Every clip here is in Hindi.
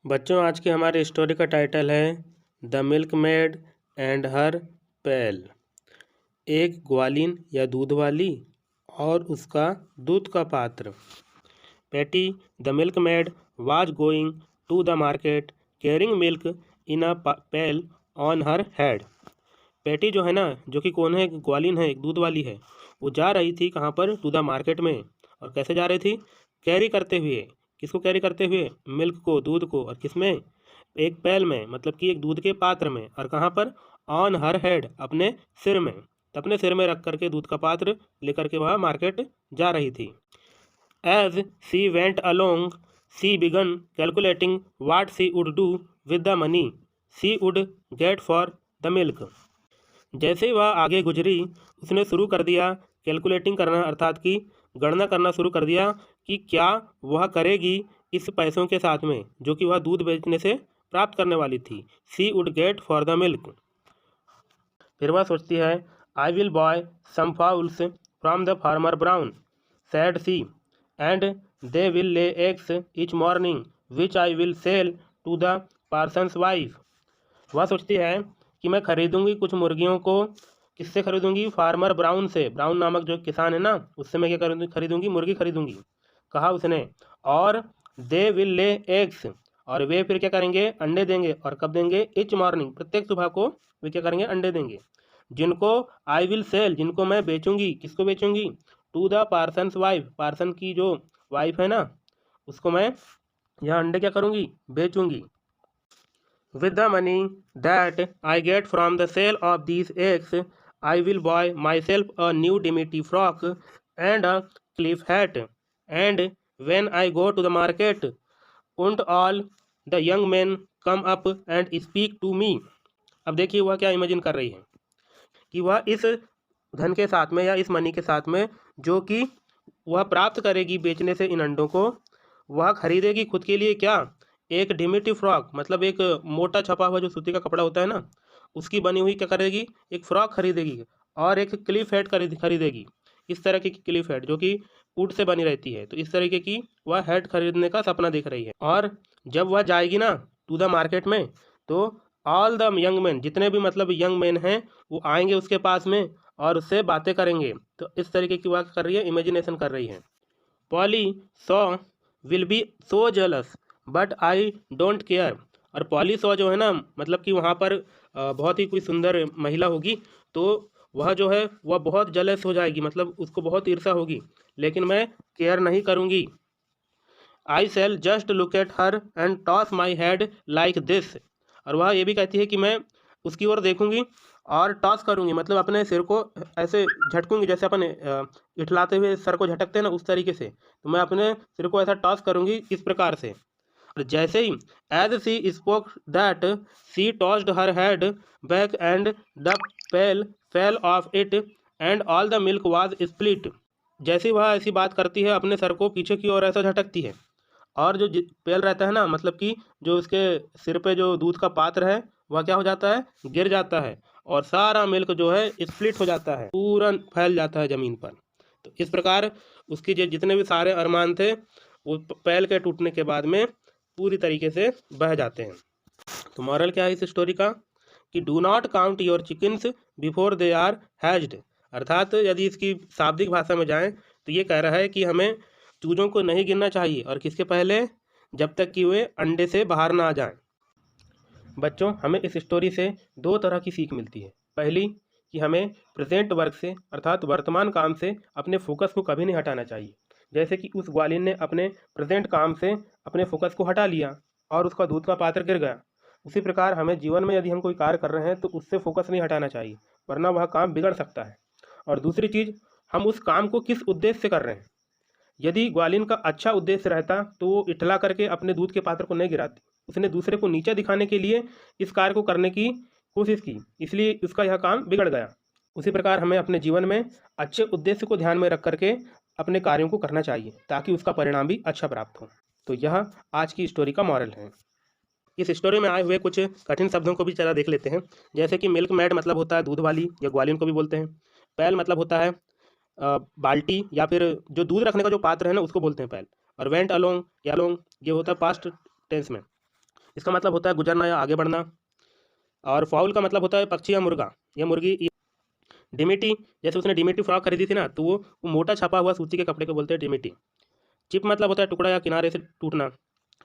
बच्चों, आज की हमारी स्टोरी का टाइटल है द मिल्कमेड एंड हर पैल। एक ग्वालिन या दूध वाली और उसका दूध का पात्र। Patty the milkmaid was going to the market carrying milk in a pail on her head. Patty जो है ना, जो कि कौन है, एक ग्वालिन है, एक दूध वाली है। वो जा रही थी कहाँ पर? टू द मार्केट में। और कैसे जा रही थी? कैरी करते हुए। किसको कैरी करते हुए? मिल्क को, दूध को। और किस में? एक पैल में, मतलब कि एक दूध के पात्र में। और कहाँ पर? ऑन हर हेड, अपने सिर में। तो अपने सिर में रख करके दूध का पात्र लेकर के वह मार्केट जा रही थी। As she went along she began calculating what she would do with the money she would get for the milk. जैसे ही वह आगे गुजरी, उसने शुरू कर दिया कैलकुलेटिंग करना, अर्थात कि गणना करना शुरू कर दिया कि क्या वह करेगी इस पैसों के साथ में जो कि वह दूध बेचने से प्राप्त करने वाली थी। She would get for the milk. फिर वह सोचती है, I will buy some fowls from the farmer Brown said she and they will lay eggs each morning which I will sell to the parson's wife. वह सोचती है कि मैं खरीदूंगी कुछ मुर्गियों को। किससे खरीदूंगी? फार्मर ब्राउन से। ब्राउन नामक जो किसान है ना, उससे मैं क्या करूँगी? खरीदूंगी, मुर्गी खरीदूंगी, कहा उसने। और दे विल ले एग्स, और वे फिर क्या करेंगे? अंडे देंगे। और कब देंगे? इच मॉर्निंग, प्रत्येक सुबह को वे क्या करेंगे? अंडे देंगे। जिनको आई विल सेल, जिनको मैं बेचूंगी। किसको बेचूंगी? To the parson's wife, parson की जो वाइफ है ना, उसको मैं यह अंडे क्या करूंगी? बेचूंगी। With the money that I get from the sale of these eggs, I will buy myself a new dimity frock and a cliff hat. And when I go to the market, won't all the young men come up and speak to me? अब देखिए वह क्या इमेजिन कर रही है कि वह इस धन के साथ में या इस मनी के साथ में जो कि वह प्राप्त करेगी बेचने से इन अंडों को, वह खरीदेगी खुद के लिए क्या? एक डिमिटी फ्रॉक, मतलब एक मोटा छपा हुआ जो सूती का कपड़ा होता है ना, उसकी बनी हुई क्या करेगी? एक फ्रॉक खरीदेगी। और एक क्लिफ हेड खरीदेगी। इस तरह की क्लिफ हेड जो कि ऊँट से बनी रहती है, तो इस तरीके की वह हेड खरीदने का सपना देख रही है। और जब वह जाएगी ना टू द मार्केट में, तो ऑल द यंग मैन, जितने भी मतलब यंग मैन हैं, वो आएंगे उसके पास में और उससे बातें करेंगे। तो इस तरीके की बात कर रही है, इमेजिनेशन कर रही है। Poly saw will be so jealous but I don't care. और पॉली सॉ जो है ना, मतलब कि वहाँ पर बहुत ही कोई सुंदर महिला होगी, तो वह जो है वह बहुत जेलस हो जाएगी, मतलब उसको बहुत ईर्ष्या होगी, लेकिन मैं केयर नहीं करूँगी। I sell just look at her and toss my head like this. और वह ये भी कहती है कि मैं उसकी ओर देखूंगी और टॉस करूंगी, मतलब अपने सिर को ऐसे झटकूंगी, जैसे अपन इठलाते हुए सर को झटकते हैं ना, उस तरीके से। तो मैं अपने सिर को ऐसा टॉस करूंगी, इस प्रकार से। और जैसे ही as she spoke that she tossed her head back and the pail fell off it and all the milk was split. जैसे ही वह ऐसी बात करती है, अपने सर को पीछे की ओर ऐसा झटकती है, और जो पेल रहता है ना, मतलब कि जो उसके सिर पे जो दूध का पात्र है, वह क्या हो जाता है? गिर जाता है। और सारा मिल्क जो है स्प्लिट हो जाता है, पूरा फैल जाता है ज़मीन पर। तो इस प्रकार उसकी जितने भी सारे अरमान थे, वो पैल के टूटने के बाद में पूरी तरीके से बह जाते हैं। तो मॉरल क्या है इस स्टोरी का? कि do not count your chickens before they are hatched. अर्थात यदि इसकी शाब्दिक भाषा में जाएं तो ये कह रहा है कि हमें चूज़ों को नहीं गिनना चाहिए, और किसके पहले? जब तक कि वे अंडे से बाहर ना आ जाएं। बच्चों, हमें इस स्टोरी से दो तरह की सीख मिलती है। पहली कि हमें प्रेजेंट वर्क से, अर्थात वर्तमान काम से अपने फोकस को कभी नहीं हटाना चाहिए। जैसे कि उस ग्वालिन ने अपने प्रेजेंट काम से अपने फोकस को हटा लिया और उसका दूध का पात्र गिर गया। उसी प्रकार हमें जीवन में यदि हम कोई कार्य कर रहे हैं तो उससे फोकस नहीं हटाना चाहिए, वरना वह काम बिगड़ सकता है। और दूसरी चीज़, हम उस काम को किस उद्देश्य से कर रहे हैं। यदि ग्वालिन का अच्छा उद्देश्य रहता तो वो इठला करके अपने दूध के पात्र को नहीं गिराती। उसने दूसरे को नीचे दिखाने के लिए इस कार्य को करने की कोशिश की, इसलिए उसका यह काम बिगड़ गया। उसी प्रकार हमें अपने जीवन में अच्छे उद्देश्य को ध्यान में रख करके अपने कार्यों को करना चाहिए, ताकि उसका परिणाम भी अच्छा प्राप्त हो। तो यह आज की स्टोरी का मॉरल है। इस स्टोरी में आए हुए कुछ कठिन शब्दों को भी चला देख लेते हैं। जैसे कि मिल्क मैड मतलब होता है दूध वाली या ग्वालिन को भी बोलते हैं। पैल मतलब होता है बाल्टी या फिर जो दूध रखने का जो पात्र है ना, उसको बोलते हैं पैल। और वेंट अलोंग या अलोंग, ये होता है पास्ट टेंस में। इसका मतलब होता है गुजरना या आगे बढ़ना। और फाउल का मतलब होता है पक्षी या मुर्गा या मुर्गी। डिमिटी, जैसे उसने डिमिटी फ्रॉक खरीदी थी ना, तो वो मोटा छपा हुआ सूती के कपड़े को बोलते हैं डिमिटी। चिप मतलब होता है टुकड़ा या किनारे से टूटना।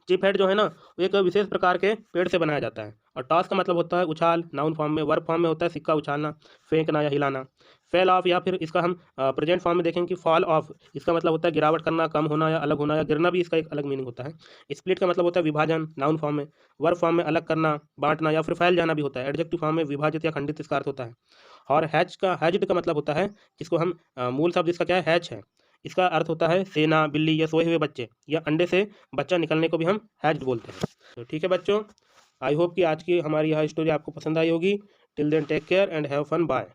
चिप हेड जो है ना, वो एक विशेष प्रकार के पेड़ से बनाया जाता है। और टॉस का मतलब होता है उछाल, नाउन फॉर्म में। वर्ब फॉर्म में होता है सिक्का उछालना, फेंकना या हिलाना। फेल ऑफ, या फिर इसका हम प्रेजेंट फॉर्म में देखेंगे कि फॉल ऑफ, इसका मतलब होता है गिरावट करना, कम होना या अलग होना या गिरना, भी इसका एक अलग मीनिंग होता है। स्प्लिट का मतलब होता है विभाजन, नाउन फॉर्म में। वर्ब फॉर्म में अलग करना, बांटना या फिर फैल जाना भी होता है। एडजेक्टिव फॉर्म में विभाजित या खंडित इसका अर्थ होता है। और हैज्ड का मतलब होता है, जिसको हम मूल शब्द इसका क्या है, हैच है। इसका अर्थ होता है सेना, बिल्ली या सोए हुए बच्चे, या अंडे से बच्चा निकलने को भी हम हैज्ड बोलते हैं। तो ठीक है बच्चों, आई होप कि आज की हमारी यह स्टोरी आपको पसंद आई होगी। Till then take care and have fun, bye.